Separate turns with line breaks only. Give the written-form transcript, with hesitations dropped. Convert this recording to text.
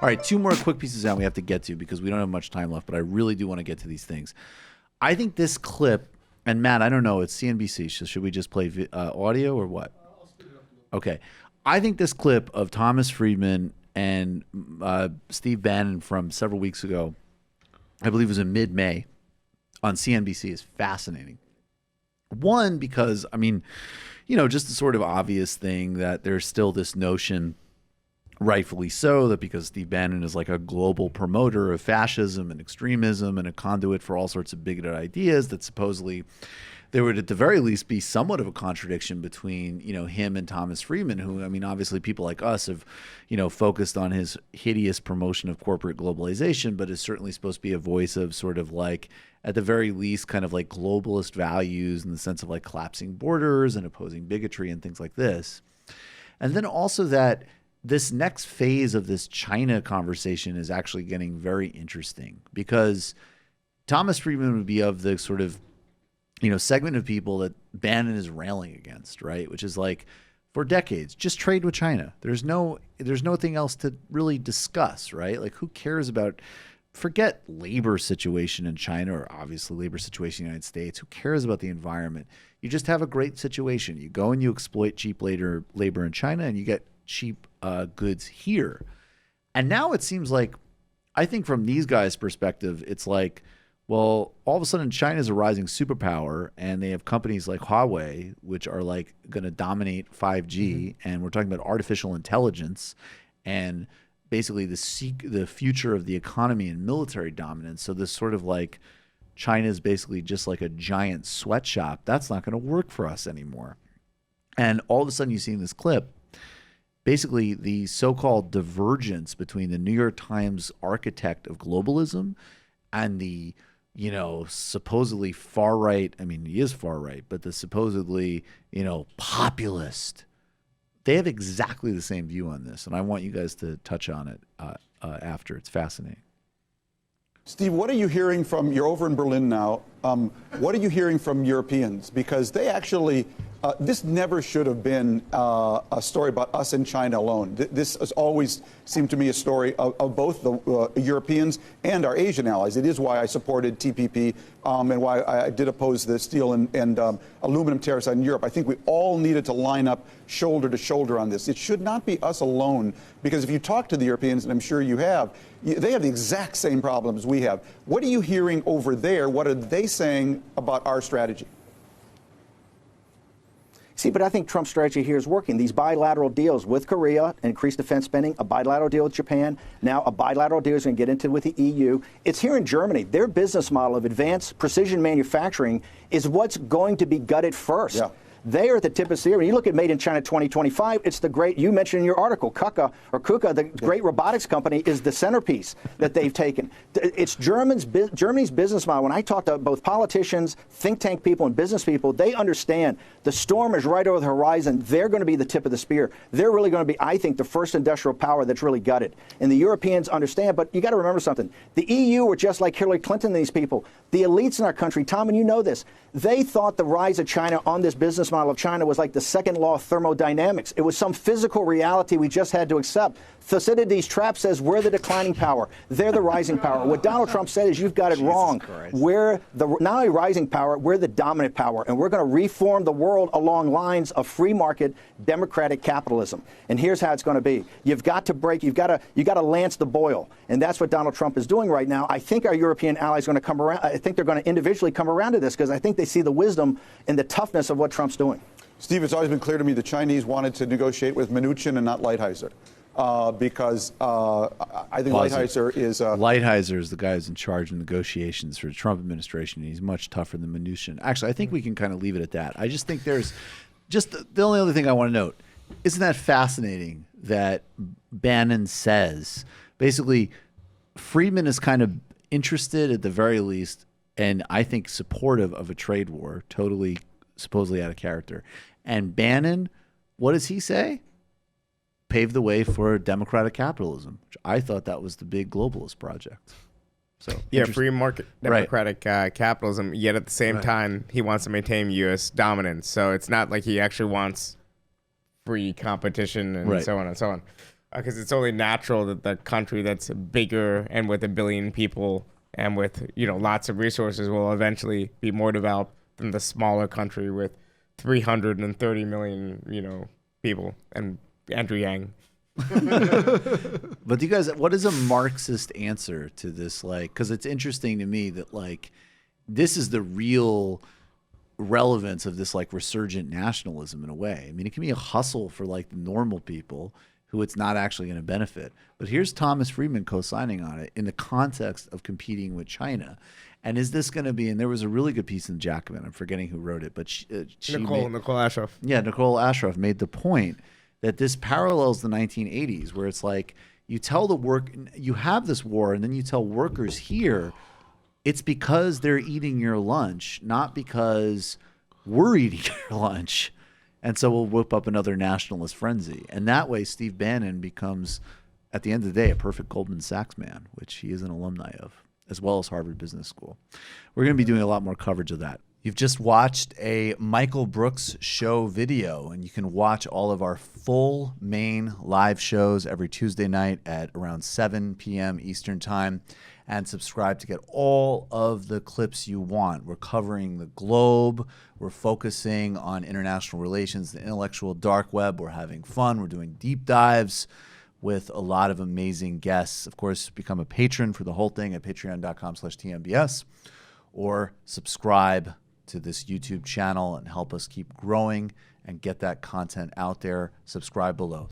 All right, two more quick pieces out we have to get to because we don't have much time left, but I really do want to get to these things. I think this clip, and Matt, I don't know, it's CNBC, so should we just play audio or what? Okay. I think this clip of Thomas Friedman and Steve Bannon from several weeks ago, I believe it was in mid-May, on CNBC is fascinating. One, because, I mean, you know, just the sort of obvious thing that there's still this notion, rightfully so, that because Steve Bannon is like a global promoter of fascism and extremism and a conduit for all sorts of bigoted ideas, that supposedly there would at the very least be somewhat of a contradiction between, you know, him and Thomas Friedman, who, I mean, obviously people like us have, you know, focused on his hideous promotion of corporate globalization, but is certainly supposed to be a voice of sort of like, at the very least, kind of like globalist values in the sense of like collapsing borders and opposing bigotry and things like this. And then also that this next phase of this China conversation is actually getting very interesting because Thomas Friedman would be of the sort of, you know, segment of people that Bannon is railing against, right? Which is like, for decades, just trade with China. There's nothing else to really discuss, right? Like, who cares about, forget labor situation in China or obviously labor situation in the United States. Who cares about the environment? You just have a great situation. You go and you exploit cheap labor in China and you get cheap goods here. And now it seems like, I think from these guys' perspective, it's like, well, all of a sudden China's a rising superpower and they have companies like Huawei, which are like going to dominate 5G. And we're talking about artificial intelligence and basically the future of the economy and military dominance. So this sort of like China's basically just like a giant sweatshop. That's not going to work for us anymore. And all of a sudden you see in this clip, basically the so-called divergence between the New York Times architect of globalism and the, you know, supposedly far right, I mean, he is far right, but the supposedly, you know, populist, they have exactly the same view on this. And I want you guys to touch on it after. It's fascinating.
Steve, what are you hearing from, you're over in Berlin now, what are you hearing from Europeans? Because they actually, this never should have been a story about us in China alone. This has always seemed to me a story of both the Europeans and our Asian allies. It is why I supported TPP and why I did oppose the steel and aluminum tariffs on Europe. I think we all needed to line up shoulder to shoulder on this. It should not be us alone, because if you talk to the Europeans, and I'm sure you have, they have the exact same problems we have. What are you hearing over there? What are they saying about our strategy?
See, but I think Trump's strategy here is working. These bilateral deals with Korea, increased defense spending, a bilateral deal with Japan, now a bilateral deal is going to get into with the EU. It's here in Germany. Their business model of advanced precision manufacturing is what's going to be gutted first. Yeah. They are at the tip of the spear. When you look at Made in China 2025, it's the great, you mentioned in your article, KUKA, the great robotics company, is the centerpiece that they've taken. It's Germany's business model. When I talk to both politicians, think tank people, and business people, they understand the storm is right over the horizon. They're going to be the tip of the spear. They're really going to be, I think, the first industrial power that's really gutted. And the Europeans understand, but you got to remember something. The EU were just like Hillary Clinton and these people. The elites in our country, Tom, and you know this, they thought the rise of China on this business model of China was like the second law of thermodynamics. It was some physical reality we just had to accept. Thucydides' trap says we're the declining power. They're the rising power. What Donald Trump said is you've got it wrong. We're the not only rising power, we're the dominant power. And we're going to reform the world along lines of free market democratic capitalism. And here's how it's going to be. You've got to break, you got to lance the boil. And that's what Donald Trump is doing right now. I think our European allies are going to come around. I think they're going to individually come around to this because I think they see the wisdom and the toughness of what Trump's doing.
Steve, it's always been clear to me the Chinese wanted to negotiate with Mnuchin and not Lighthizer. Because I think Lighthizer is...
Lighthizer is the guy who's in charge of negotiations for the Trump administration. He's much tougher than Mnuchin. Actually, I think we can kind of leave it at that. I just think there's... Just the only other thing I want to note, isn't that fascinating that Bannon says, basically, Friedman is kind of interested at the very least, and I think supportive of a trade war, totally supposedly out of character. And Bannon, what does he say? Pave the way for democratic capitalism, which I thought that was the big globalist project. So
yeah, free market democratic capitalism, yet at the same time he wants to maintain U.S. dominance. So it's not like he actually wants free competition and so on and so on. Because it's only natural that the country that's bigger and with 1 billion people and with, lots of resources will eventually be more developed than the smaller country with 330 million, people and Andrew Yang.
But do you guys, what is a Marxist answer to this? Like, because it's interesting to me that like this is the real relevance of this like resurgent nationalism in a way. I mean, it can be a hustle for like the normal people who it's not actually going to benefit. But here's Thomas Friedman co-signing on it in the context of competing with China. And is this going to be, and there was a really good piece in Jacobin, I'm forgetting who wrote it, but
Nicole Ashraf.
Yeah, Nicole Ashraf made the point that this parallels the 1980s, where it's like you tell you have this war, and then you tell workers here, it's because they're eating your lunch, not because we're eating your lunch. And so we'll whip up another nationalist frenzy. And that way, Steve Bannon becomes, at the end of the day, a perfect Goldman Sachs man, which he is an alumni of, as well as Harvard Business School. We're going to be doing a lot more coverage of that. You've just watched a Michael Brooks show video, and you can watch all of our full main live shows every Tuesday night at around 7 p.m. Eastern Time, and subscribe to get all of the clips you want. We're covering the globe. We're focusing on international relations, the intellectual dark web. We're having fun. We're doing deep dives with a lot of amazing guests. Of course, become a patron for the whole thing at patreon.com/TMBS, or subscribe to this YouTube channel and help us keep growing and get that content out there. Subscribe below.